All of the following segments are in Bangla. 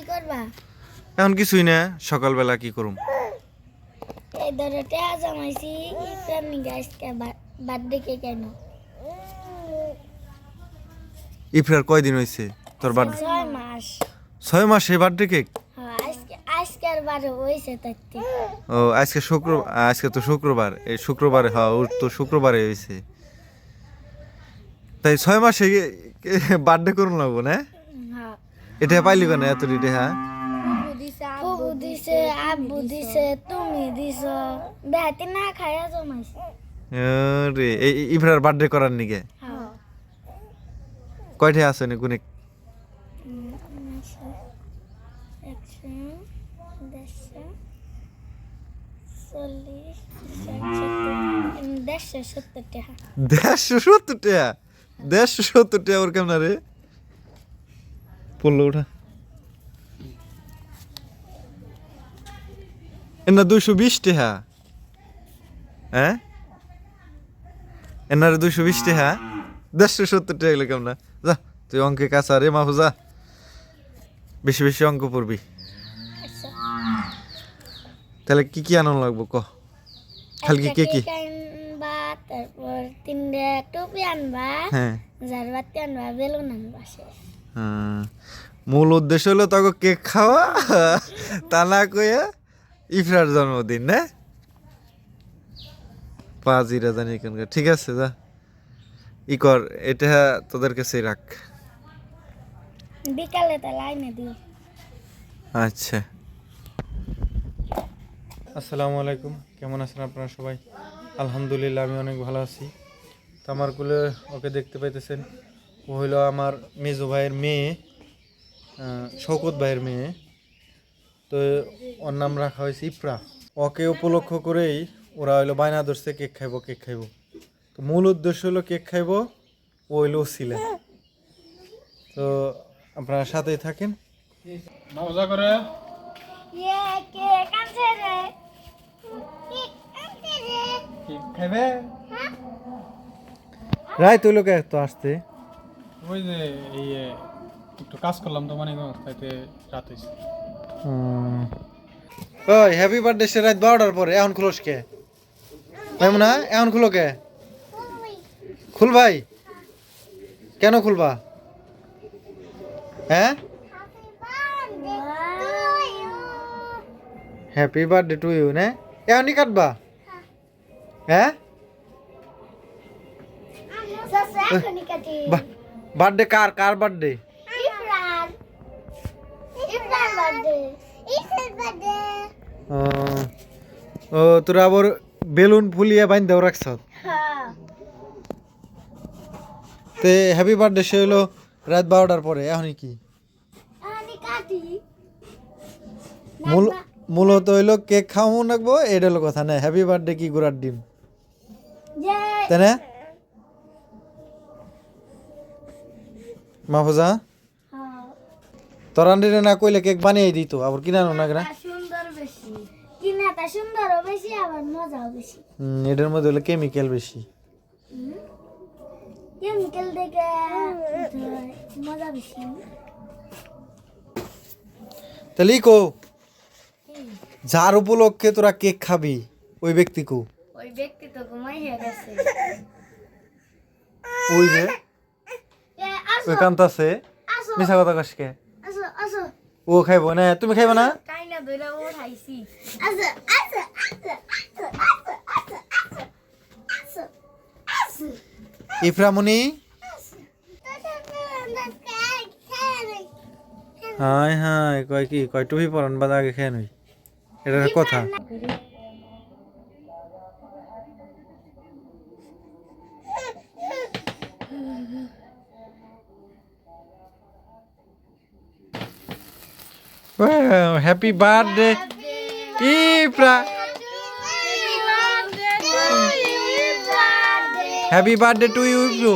কি করবা? এখন কিছুই না, সকালবেলা কি করুম? এই ধরো টেয়া জমাইছি ইফতার নিয়ে আজকে বার্থডে কেক কেন? ইফরার কয়দিন হয়েছে তোর বার্থডে? 6 মাস। 6 মাসে বার্থডে কেক? হ্যাঁ আজকের বারে হয়েছে তাইতে। ও আজকে তো শুক্রবার, এই শুক্রবারে, হ্যাঁ ওর তো শুক্রবারে হয়েছে। তাই 6 মাসে বার্থডে করুন লাগবো না? হ্যাঁ এটা পাইলি কেন এত রিটে? হ্যাঁ ফুবু দিছে, আব্বু দিছে, তুমি দিছ, বেহাতি না খায়া জমাইছি। রে এই ইফরার বার্থডে করার নিকে হ্যাঁ কয়টা আছে নি কোনে? 170 টাকা। 170 টাকা? 170 টাকা ওর কেমন রে? পড়লো ওঠা এনা 220 টাকা। হ্যাঁ এনারে 220 টাকা, 170 টাকা এগুলো কেমন? যা তুই অঙ্কে কাঁচা রে মাহু, যা বেশি বেশি অঙ্ক পড়বি। আচ্ছা তাহলে কি কি আনন্দ লাগবো ক? খালি কে কি? আনবা, তারপর 3টা টুপি আনবা, হ্যাঁ ঝাড়বাতি আনবা, বেলুন আনবা, শেষ। মূল উদ্দেশ্য হলো তোকে কেক খাওয়া, তা না কইয়া ইফরার জন্মদিন না? পাজিরা জানি এখানকার। ঠিক আছে যা ই কর, এটা তোদের কাছে রাখ। বিকালে তাহলে আইনে দিও। আচ্ছা, আসসালামু আলাইকুম, কেমন আছেন আপনারা সবাই? আলহামদুলিল্লাহ আমি অনেক ভালো আছি। তো আমার কুলে ওকে দেখতে পাইতেছেন, ও হইল আমার মেজো ভাইয়ের মেয়ে, শওকত ভাইয়ের মেয়ে। তো ওর নাম রাখা হয়েছে ইফরা। ওকে উপলক্ষ করেই ওরা হইলো বায়না ধরছে কেক খাইবো কেক খাইবো। তো মূল উদ্দেশ্য হলো কেক খাইবো, ও হইলো ছিল। তো আপনারা সাথেই থাকেন। মজা করে ইয়ে কে কাছে রে, কেক আনতে রে। কেক খাবে। রায় তুই লোকে তো আসতে ওই যে এই একটু কাজ করলাম তো মানে তাইতে রাত হয়েছে। ওই হ্যাপি বার্থডে সে রাত 12টার পরে, এখন খুলোস কে? তাই না, এখন খুলো কে? খুল ভাই, কেন খুলবা? হ্যাঁ হ্যাপি বার্থডে টু ইউ না? এখনই কাটবা? হ্যাঁ সসে এখনই কাটি। বার্থডে কার কার বার্থডে? ইফরান, ইফরান birthday, ইফরান birthday. ও তোরা আবার বেলুন ফুলিয়ে বাইন্ধাও রাখছ? হ্যাঁ তে হ্যাপি বার্থডে সে হলো রাত 12টার পরে, এখনই কি? এখনই কাটি। মূলত হইলো কেক খাওয়াও লাগবো, এটা হলো কথা না। হ্যাপি বার্থডে কি গোড়ার ডিম, যে তাই না মাহফুজা? হ্যাঁ তোর আন্ডিরে না কইলে কেক বানিয়ে দিত, আবার কিনা না না? সুন্দর বেশি, কিনাটা সুন্দরও বেশি, আবার মজাও বেশি। এটার মধ্যে হলো কেমিক্যাল বেশি। কেমিক্যাল দেখে মজা বেশি। তাহলে কো যার উপলক্ষে তোরা কেক খাবি ওই ব্যক্তি কো? ওই ব্যক্তি তো ঘুমাই হয়ে গেছে। ওই যে আসো ওই কান্তাছে, আসো মিছা কথা কসকে। আসো আসো, ও খাইবো না, তুমি খাইবা না? কাইনা ধরে উঠাইছি। আসো আসো আসো আসো আসো আসো আসো আসো। ইফরামণি, হাই হাই কয় কি কয় টুপি পরান বাদ আগে খেয়ে নই, এটার কথা। Happy birthday Ifra, happy birthday to you Ibu.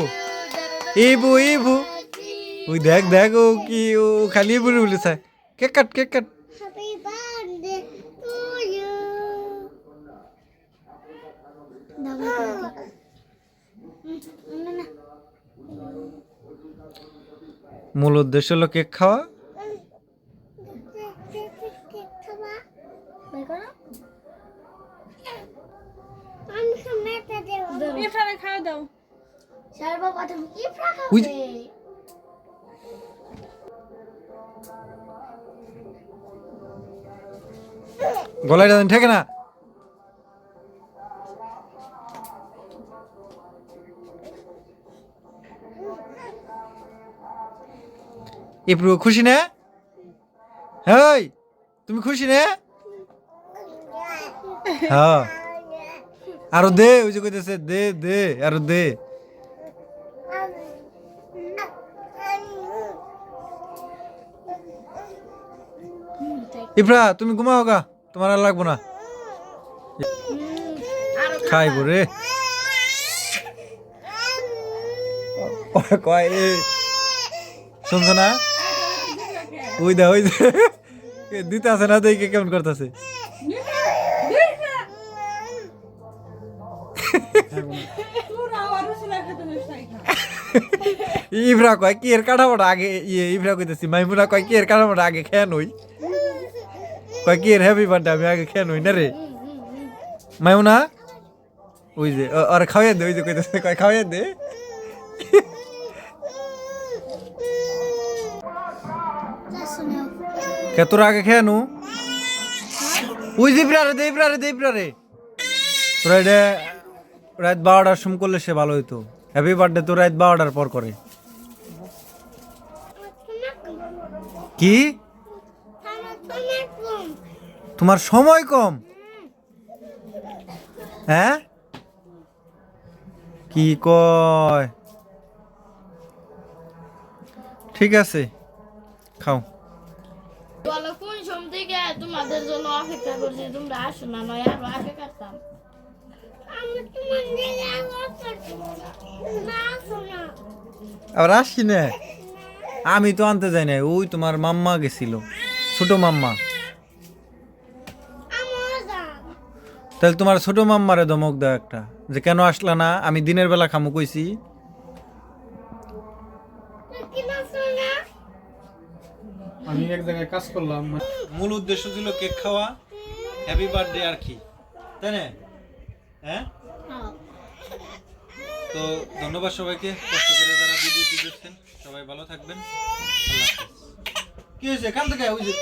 Ibu Ibu ওই দেখ দেখ, ও কি ও খালি ইবু বলেছে। Cake cut cake cut. Happy birthday to you. মূল উদ্দেশ্য হলো কেক খাওয়া, কেক খাবা বের করো আমি খামেটা দেব ইফরারে খাওয়া দাও সর্বপ্রথম ইফরা ওই খাবে গলায় যান ঠিক না ইপ্রু খুশি না হেই তুমি খুশি না হ্যাঁ আরো দে ওই যে কইতেছে দে দে আরো দে ইফরা তুমি ঘুমাও গা তোমার আর লাগবো না খাইবো রে কয় শুনছো না ওই দে দিতে আছে না দেখে কেমন করতেছে ইফরা কয় কি এর কাঠামোটা আগে ইফরা কইতেছি মাইমুনা কয় কি এর কাঠামোটা আগে খেয়ে নই কয় কি এর হ্যাপি বার্থডে আমি আগে খেয়ে নই না রে মাইমুনা ওই যে আর খাওয়াই দে ওই যে কইতেছে কয় খাওয়াই দে কে তোর আগে খেয়ে নু ওই যে ইফরা রে তোরা এটা রাত 12টার সময় করলে সে ভালো হইতো হ্যাপি বার্থডে তো রাত 12টার পর করে কি তোমার সময় কম হ্যাঁ কি কয় ঠিক আছে খাও বলো কোন সময় থেকে তোমাদের জন্য অপেক্ষা করছি তোমরা আসো না নয় আরো আগে কাটতাম আমি তোমার দিকে না শোনা আবার আসি না আমি তো আনতে যাই না ওই তোমার মাম্মা গেছিল ছোট মাম্মা তাহলে তোমার ছোট মাম্মারে ধমক দাও একটা যে কেন আসলা না আমি দিনের বেলা খামু কইছি আমি এক জায়গায় কাজ করলাম মূল উদ্দেশ্য ছিল কেক খাওয়া হ্যাপি বার্থডে আর কি তাই না হ্যাঁ তো ধন্যবাদ সবাইকে কষ্ট করে যারা ভিডিওটি দেখছেন সবাই ভালো থাকবেন আল্লাহ হাফেজ কি হয়েছে এখান থেকে ওই যে